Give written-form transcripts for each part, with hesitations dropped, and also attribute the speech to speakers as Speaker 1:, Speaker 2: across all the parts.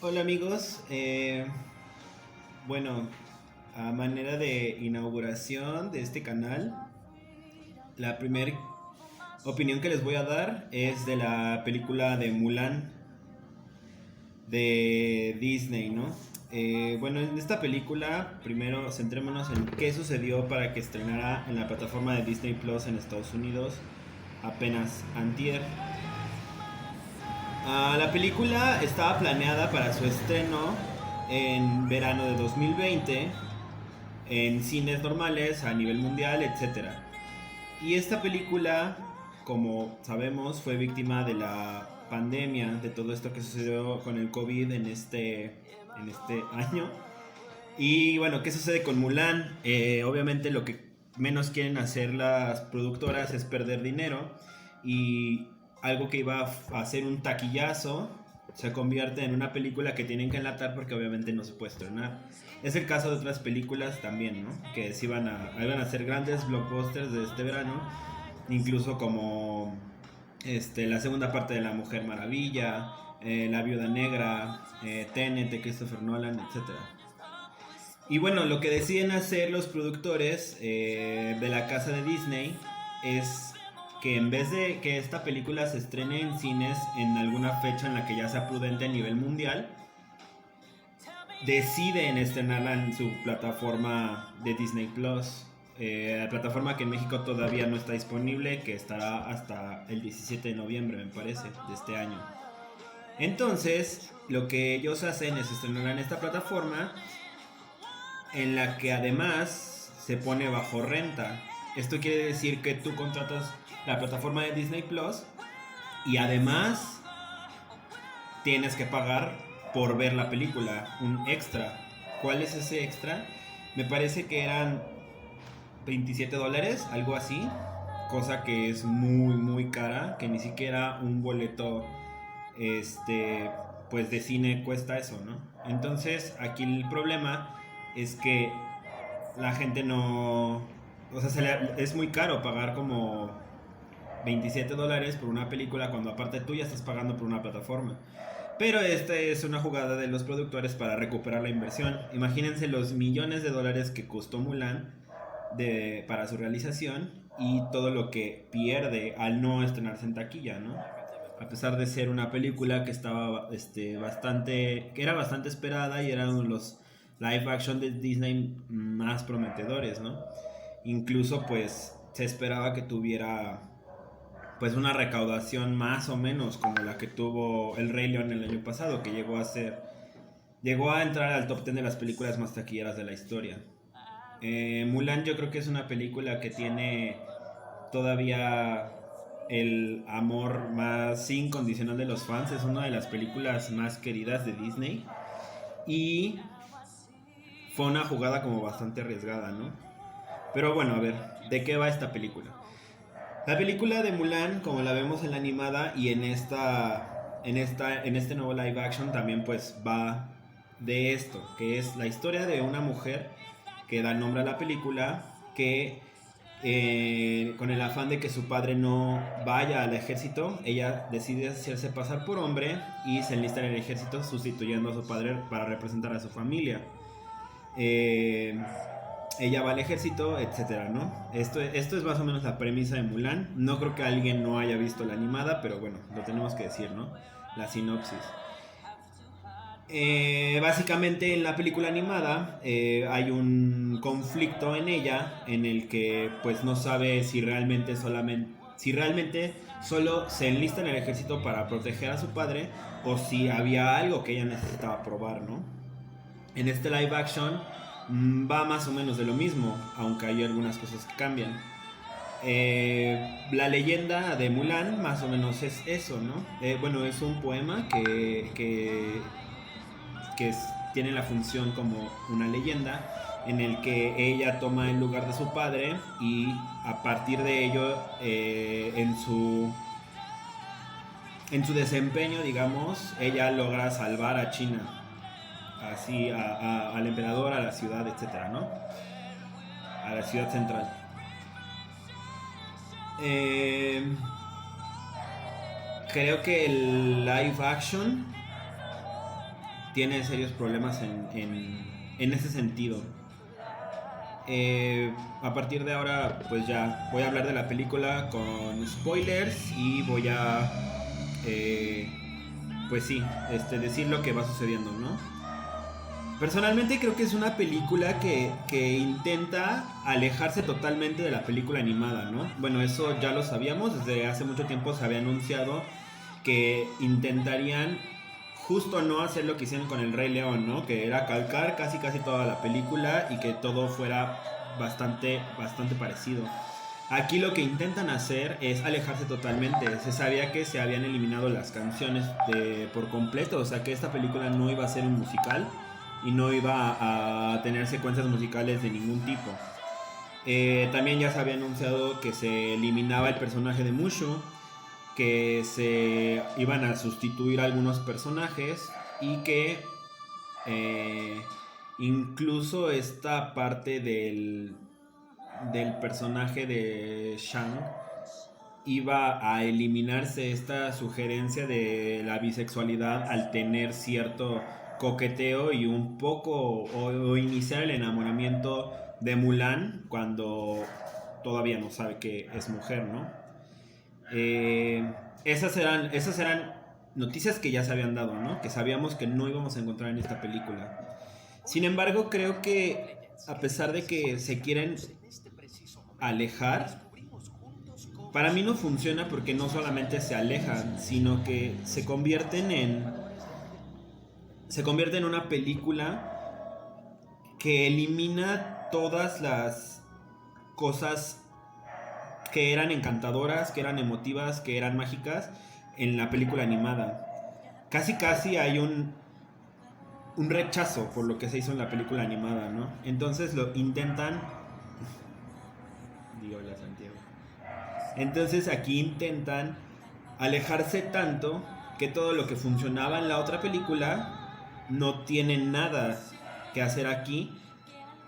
Speaker 1: Hola amigos, bueno, a manera de inauguración de este canal, la primera opinión que les voy a dar es de la película de Mulan de Disney, ¿no? Bueno, en esta película, primero centrémonos en qué sucedió para que estrenara en la plataforma de Disney Plus en Estados Unidos apenas antier. La película estaba planeada para su estreno en verano de 2020 en cines normales a nivel mundial, etcétera. Y esta película, como sabemos, fue víctima de la pandemia, de todo esto que sucedió con el COVID en este año. Y bueno, ¿qué sucede con Mulan? Obviamente lo que menos quieren hacer las productoras es perder dinero y algo que iba a ser un taquillazo se convierte en una película que tienen que enlatar porque obviamente no se puede estrenar. Es el caso de otras películas también, ¿no? Que sí iban a ser grandes blockbusters de este verano, incluso como la segunda parte de La Mujer Maravilla, La Viuda Negra, Tenet de Christopher Nolan, etcétera. Y bueno, lo que deciden hacer los productores de la casa de Disney es que en vez de que esta película se estrene en cines en alguna fecha en la que ya sea prudente a nivel mundial, deciden estrenarla en su plataforma de Disney Plus. La plataforma que en México todavía no está disponible, que estará hasta el 17 de noviembre, me parece, de este año. Entonces, lo que ellos hacen es estrenar en esta plataforma en la que además se pone bajo renta. Esto quiere decir que tú contratas la plataforma de Disney Plus y además tienes que pagar por ver la película, un extra. ¿Cuál es ese extra? Me parece que eran $27, algo así, cosa que es muy muy cara, que ni siquiera un boleto este pues de cine cuesta eso, ¿no? Entonces, aquí el problema es que la gente no. O sea, es muy caro pagar como $27 por una película cuando aparte tú ya estás pagando por una plataforma. Pero esta es una jugada de los productores para recuperar la inversión. Imagínense los millones de dólares que costó Mulan para su realización y todo lo que pierde al no estrenarse en taquilla, ¿no? A pesar de ser una película que estaba que era bastante esperada y era uno de los live action de Disney más prometedores, ¿no? Incluso pues se esperaba que tuviera pues una recaudación más o menos como la que tuvo El Rey León el año pasado, que llegó a entrar al top 10 de las películas más taquilleras de la historia. Mulan yo creo que es una película que tiene todavía el amor más incondicional de los fans. Es una de las películas más queridas de Disney. Y fue una jugada como bastante arriesgada, ¿no? Pero bueno, a ver, ¿de qué va esta película? La película de Mulan, como la vemos en la animada y en este nuevo live action también pues va de esto, que es la historia de una mujer que da nombre a la película, que con el afán de que su padre no vaya al ejército, ella decide hacerse pasar por hombre y se enlista en el ejército sustituyendo a su padre para representar a su familia. Eh, Ella va al ejército, etcétera, ¿no? Esto es más o menos la premisa de Mulan. No creo que alguien no haya visto la animada, pero bueno, lo tenemos que decir, ¿no? La sinopsis. Básicamente en la película animada hay un conflicto en ella en el que pues no sabe si realmente solo se enlista en el ejército para proteger a su padre o si había algo que ella necesitaba probar, ¿no? En este live action va más o menos de lo mismo, aunque hay algunas cosas que cambian. La leyenda de Mulan más o menos es eso, ¿no? Bueno, es un poema tiene la función como una leyenda en el que ella toma el lugar de su padre y a partir de ello en su desempeño, digamos, ella logra salvar a China, así al emperador, a la ciudad, etcétera, ¿no? A la ciudad central. Eh, Creo que el live action tiene serios problemas en ese sentido. A partir de ahora, pues ya voy a hablar de la película con spoilers y voy a, eh, pues sí, decir lo que va sucediendo, ¿no? Personalmente creo que es una película que intenta alejarse totalmente de la película animada, ¿no? Bueno, eso ya lo sabíamos, desde hace mucho tiempo se había anunciado que intentarían justo no hacer lo que hicieron con el Rey León, ¿no? Que era calcar casi casi toda la película y que todo fuera bastante parecido. Aquí lo que intentan hacer es alejarse totalmente. Se sabía que se habían eliminado las canciones por completo, o sea que esta película no iba a ser un musical y no iba a tener secuencias musicales de ningún tipo. También ya se había anunciado que se eliminaba el personaje de Mushu, que se iban a sustituir algunos personajes y que eh, incluso esta parte del personaje de Shang iba a eliminarse esta sugerencia de la bisexualidad al tener cierto coqueteo y un poco o iniciar el enamoramiento de Mulan cuando todavía no sabe que es mujer, ¿no? Esas eran noticias que ya se habían dado, ¿no? Que sabíamos que no íbamos a encontrar en esta película. Sin embargo, creo que a pesar de que se quieren alejar, para mí no funciona porque no solamente se alejan, sino que se convierte en una película que elimina todas las cosas que eran encantadoras, que eran emotivas, que eran mágicas en la película animada. Casi casi hay un rechazo por lo que se hizo en la película animada, ¿no? Entonces lo intentan. Digo, la Santiago. Entonces aquí intentan alejarse tanto que todo lo que funcionaba en la otra película no tiene nada que hacer aquí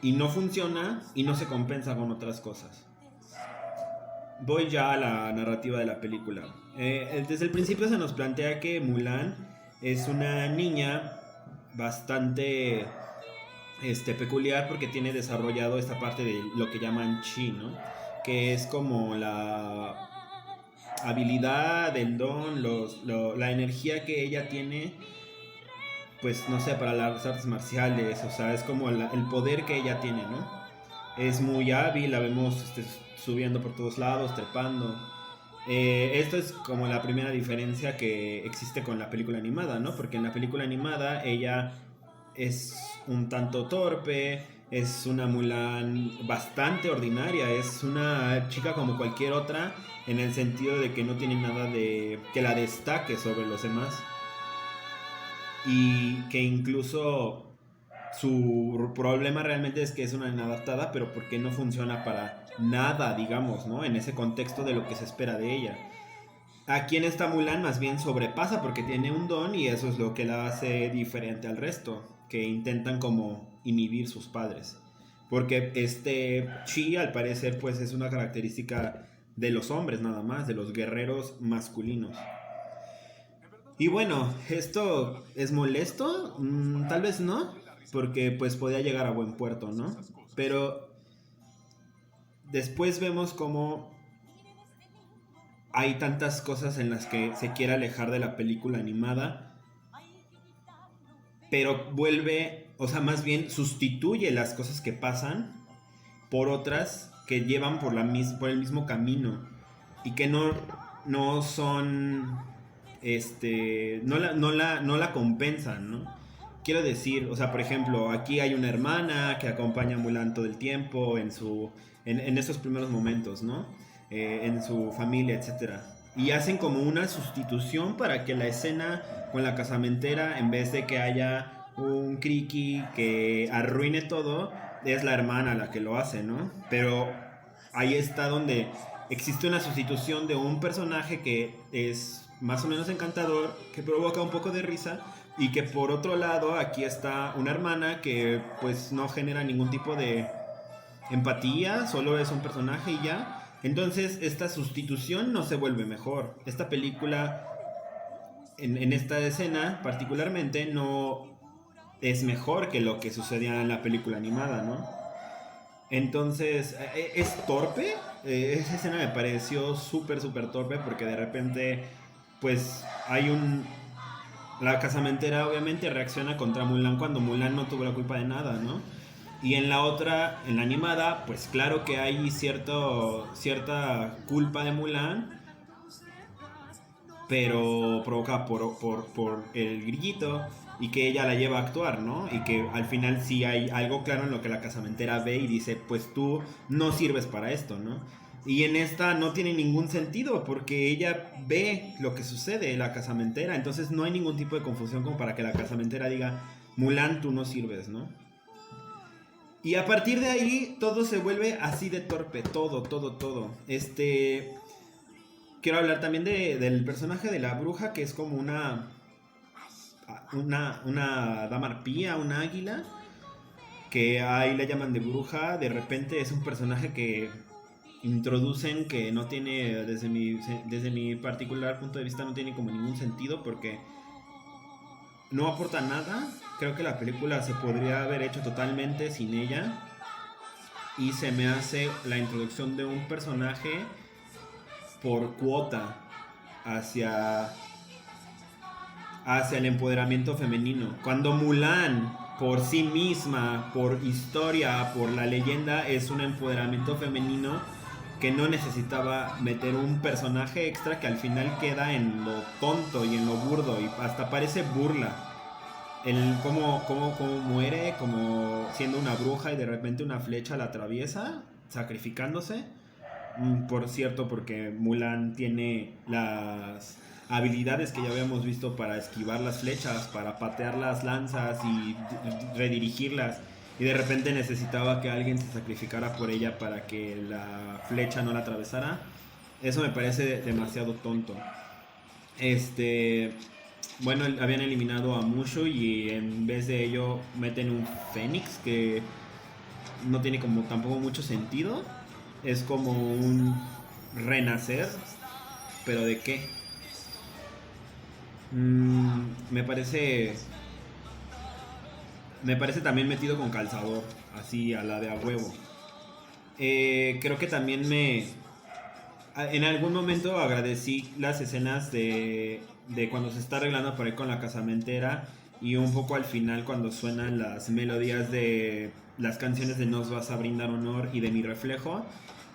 Speaker 1: y no funciona y no se compensa con otras cosas. Voy ya a la narrativa de la película. Desde el principio se nos plantea que Mulan es una niña bastante peculiar porque tiene desarrollado esta parte de lo que llaman chi, ¿no? Que es como la habilidad, el don, la energía que ella tiene, pues no sé, para las artes marciales, o sea, es como el poder que ella tiene, ¿no? Es muy hábil, la vemos subiendo por todos lados, trepando. Esto es como la primera diferencia que existe con la película animada, ¿no? Porque en la película animada ella es un tanto torpe, es una Mulan bastante ordinaria, es una chica como cualquier otra en el sentido de que no tiene nada de que la destaque sobre los demás y que incluso su problema realmente es que es una inadaptada, pero porque no funciona para nada, digamos, ¿no? En ese contexto de lo que se espera de ella. Aquí en esta Mulan más bien sobrepasa porque tiene un don y eso es lo que la hace diferente al resto, que intentan como inhibir sus padres. Porque este chi al parecer pues es una característica de los hombres nada más, de los guerreros masculinos. Y bueno, ¿esto es molesto? Tal vez no, porque pues podía llegar a buen puerto, ¿no? Pero después vemos cómo hay tantas cosas en las que se quiere alejar de la película animada, pero vuelve, o sea, más bien sustituye las cosas que pasan por otras que llevan por el mismo camino y que no son, no la compensan, ¿no? Quiero decir, o sea, por ejemplo, aquí hay una hermana que acompaña a Mulan todo el tiempo en esos primeros momentos, ¿no? En su familia, etcétera. Y hacen como una sustitución para que la escena con la casamentera, en vez de que haya un Kriki que arruine todo, es la hermana la que lo hace, ¿no? Pero ahí está donde existe una sustitución de un personaje que es más o menos encantador, que provoca un poco de risa, y que por otro lado aquí está una hermana que pues no genera ningún tipo de empatía, solo es un personaje y ya. Entonces esta sustitución no se vuelve mejor. Esta película, en esta escena particularmente, es mejor que lo que sucedía en la película animada, ¿no? Entonces, es torpe. Esa escena me pareció súper, súper torpe porque de repente, pues, hay un... La casamentera obviamente reacciona contra Mulan cuando Mulan no tuvo la culpa de nada, ¿no? Y en la otra, en la animada, pues claro que hay cierta culpa de Mulan, pero provoca por el grillito y que ella la lleva a actuar, ¿no? Y que al final sí hay algo claro en lo que la casamentera ve y dice, pues tú no sirves para esto, ¿no? Y en esta no tiene ningún sentido porque ella ve lo que sucede en la casamentera, entonces no hay ningún tipo de confusión como para que la casamentera diga, Mulan, tú no sirves, ¿no? Y a partir de ahí todo se vuelve así de torpe, todo, todo, todo. Quiero hablar también del personaje de la bruja, que es como una dama arpía, una águila, que ahí la llaman de bruja. De repente es un personaje que introducen que no tiene, desde mi particular punto de vista, no tiene como ningún sentido porque no aporta nada. Creo que la película se podría haber hecho totalmente sin ella. Y se me hace la introducción de un personaje por cuota hacia, hacia el empoderamiento femenino. Cuando Mulan, por sí misma, por historia, por la leyenda, es un empoderamiento femenino que no necesitaba meter un personaje extra que al final queda en lo tonto y en lo burdo y hasta parece burla. El cómo muere, como siendo una bruja y de repente una flecha la atraviesa, sacrificándose. Por cierto, porque Mulan tiene las habilidades que ya habíamos visto para esquivar las flechas, para patear las lanzas y redirigirlas. Y de repente necesitaba que alguien se sacrificara por ella para que la flecha no la atravesara. Eso me parece demasiado tonto. Este, bueno, habían eliminado a Mushu y en vez de ello meten un Fénix que no tiene como tampoco mucho sentido. Es como un renacer, pero ¿de qué? Me parece también metido con calzador, así a la de a huevo. Creo que también en algún momento agradecí las escenas de cuando se está arreglando por ahí con la casamentera y un poco al final cuando suenan las melodías de las canciones de Nos vas a brindar honor y de Mi reflejo,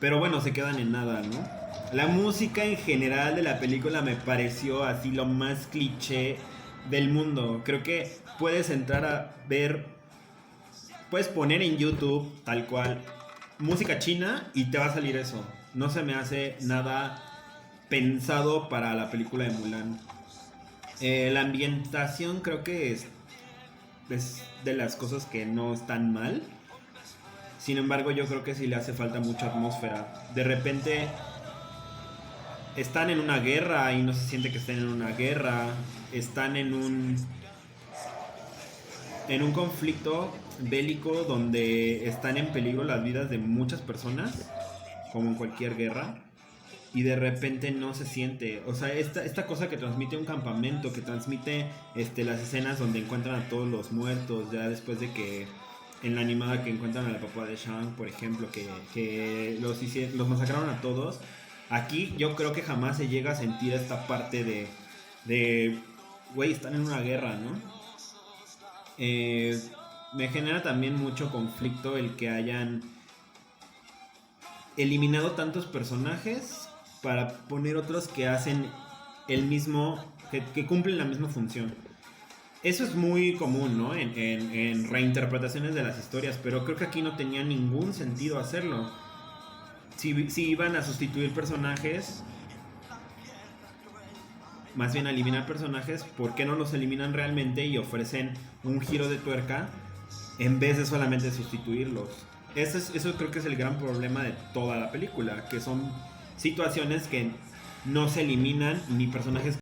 Speaker 1: pero bueno, se quedan en nada, ¿no? La música en general de la película me pareció así lo más cliché del mundo. Creo que puedes entrar a ver, puedes poner en YouTube tal cual música china y te va a salir eso. No se me hace nada pensado para la película de Mulan. La ambientación creo que es de las cosas que no están mal. Sin embargo, yo creo que sí le hace falta mucha atmósfera. De repente están en una guerra y no se siente que estén en una guerra. Están en un conflicto bélico donde están en peligro las vidas de muchas personas, como en cualquier guerra, y de repente no se siente. O sea, esta cosa que transmite un campamento, que transmite las escenas donde encuentran a todos los muertos, ya después de que en la animada que encuentran a la papá de Shang, por ejemplo, que los masacraron a todos. Aquí yo creo que jamás se llega a sentir esta parte güey, están en una guerra, ¿no? Me genera también mucho conflicto el que hayan eliminado tantos personajes para poner otros que hacen el mismo, que cumplen la misma función. Eso es muy común, ¿no? En reinterpretaciones de las historias, pero creo que aquí no tenía ningún sentido hacerlo. Si iban a sustituir personajes, más bien a eliminar personajes, ¿por qué no los eliminan realmente y ofrecen un giro de tuerca en vez de solamente sustituirlos? Eso creo que es el gran problema de toda la película, que son situaciones que no se eliminan ni personajes